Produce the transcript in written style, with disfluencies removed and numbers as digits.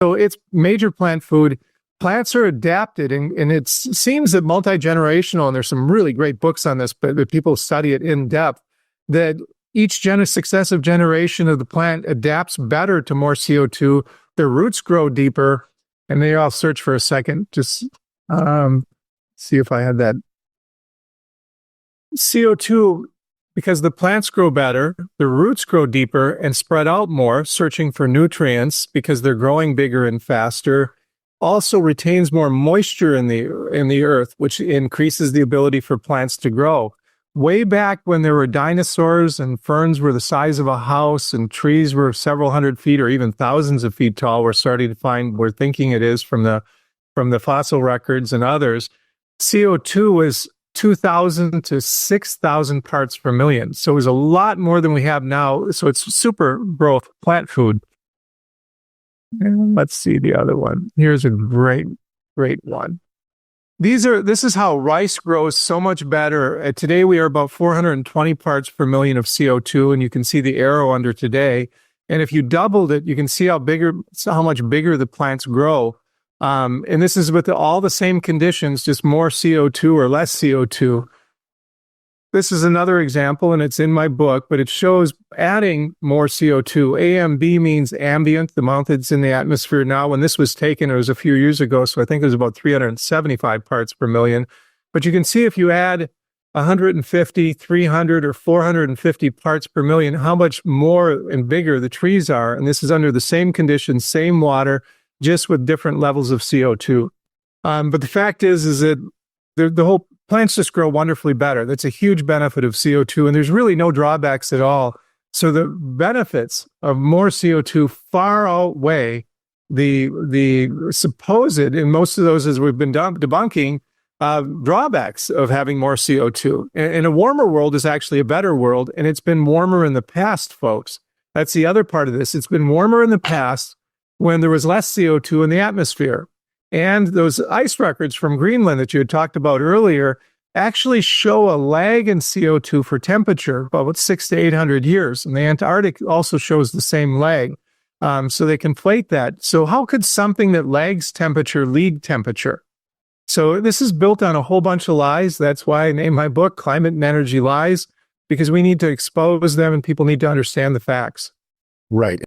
So it's major plant food. Plants are adapted, and it seems that multi-generational, and there's some really great books on this, but people study it in depth, that each successive generation of the plant adapts better to more CO2. Their roots grow deeper, and I'll search for a second, just see if I had that. CO2, because the plants grow better, the roots grow deeper and spread out more, searching for nutrients because they're growing bigger and faster. Also retains more moisture in the earth, which increases the ability for plants to grow. Way back when there were dinosaurs and ferns were the size of a house and trees were several hundred feet or even thousands of feet tall, we're thinking it is from the fossil records and others. CO2 was 2,000 to 6,000 parts per million. So it was a lot more than we have now. So it's super growth plant food. And let's see the other one. Here's a great one. This is how rice grows so much better. Today we are about 420 parts per million of CO2, and you can see the arrow under today. And if you doubled it, you can see how much bigger the plants grow. And this is with all the same conditions, just more CO2 or less CO2. This is another example, and it's in my book, but it shows adding more CO2. AMB means ambient, the amount that's in the atmosphere now. When this was taken, it was a few years ago, so I think it was about 375 parts per million. But you can see if you add 150, 300, or 450 parts per million, how much more and bigger the trees are. And this is under the same conditions, same water, just with different levels of CO2. But the fact is that the whole plants just grow wonderfully better. That's a huge benefit of CO2, and there's really no drawbacks at all. So the benefits of more CO2 far outweigh the supposed, and most of those, as we've been debunking, drawbacks of having more CO2. And a warmer world is actually a better world, and it's been warmer in the past, folks. That's the other part of this. It's been warmer in the past when there was less CO2 in the atmosphere. And those ice records from Greenland that you had talked about earlier actually show a lag in CO2 for temperature, about 600 to 800 years. And the Antarctic also shows the same lag. So they conflate that. So how could something that lags temperature lead temperature? So this is built on a whole bunch of lies. That's why I named my book Climate and Energy Lies, because we need to expose them and people need to understand the facts. Right.